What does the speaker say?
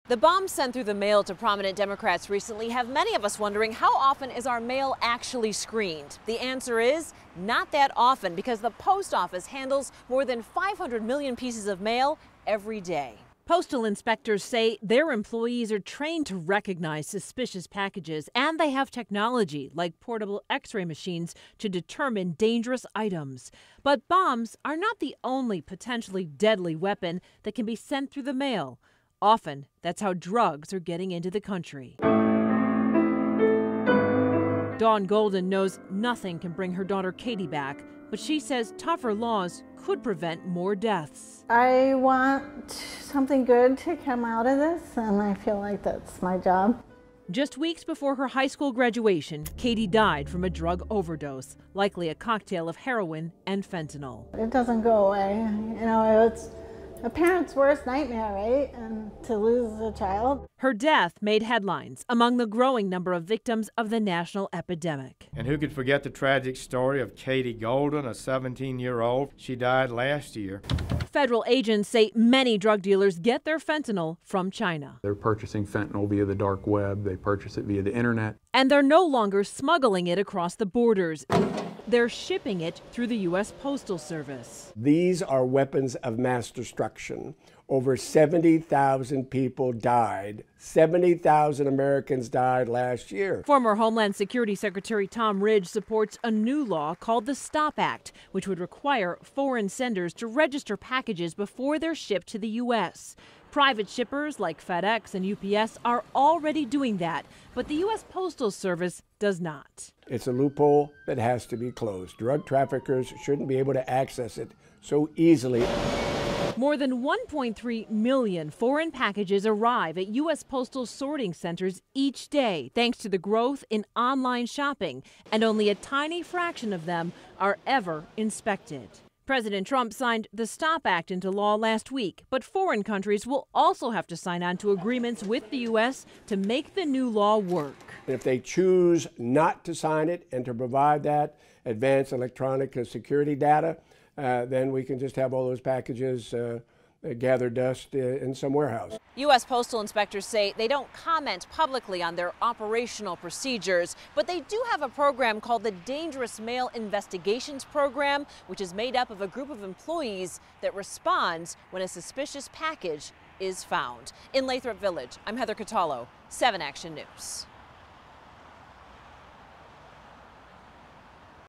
The bombs sent through the mail to prominent Democrats recently have many of us wondering, how often is our mail actually screened? The answer is not that often, because the post office handles more than 500 million pieces of mail every day. Postal inspectors say their employees are trained to recognize suspicious packages, and they have technology like portable X-ray machines to determine dangerous items. But bombs are not the only potentially deadly weapon that can be sent through the mail. Often, that's how drugs are getting into the country. Dawn Golden knows nothing can bring her daughter Katie back, but she says tougher laws could prevent more deaths. I want something good to come out of this, and I feel like that's my job. Just weeks before her high school graduation, Katie died from a drug overdose, likely a cocktail of heroin and fentanyl. It doesn't go away. You know, it's a parent's worst nightmare, right? And to lose a child. Her death made headlines among the growing number of victims of the national epidemic. And who could forget the tragic story of Katie Golden, a 17-year-old. She died last year. Federal agents say many drug dealers get their fentanyl from China. They're purchasing fentanyl via the dark web. They purchase it via the internet. And they're no longer smuggling it across the borders. They're shipping it through the U.S. Postal Service. These are weapons of mass destruction. Over 70,000 people died. 70,000 Americans died last year. Former Homeland Security Secretary Tom Ridge supports a new law called the STOP Act, which would require foreign senders to register packages before they're shipped to the U.S. Private shippers like FedEx and UPS are already doing that, but the U.S. Postal Service does not. It's a loophole that has to be closed. Drug traffickers shouldn't be able to access it so easily. More than 1.3 million foreign packages arrive at U.S. postal sorting centers each day, thanks to the growth in online shopping, and only a tiny fraction of them are ever inspected. President Trump signed the STOP Act into law last week, but foreign countries will also have to sign on to agreements with the U.S. to make the new law work. If they choose not to sign it and to provide that advanced electronic security data, then we can just have all those packages gather dust in some warehouse. U.S. postal inspectors say they don't comment publicly on their operational procedures, but they do have a program called the Dangerous Mail Investigations Program, which is made up of a group of employees that responds when a suspicious package is found. In Lathrop Village, I'm Heather Catallo, 7 Action News.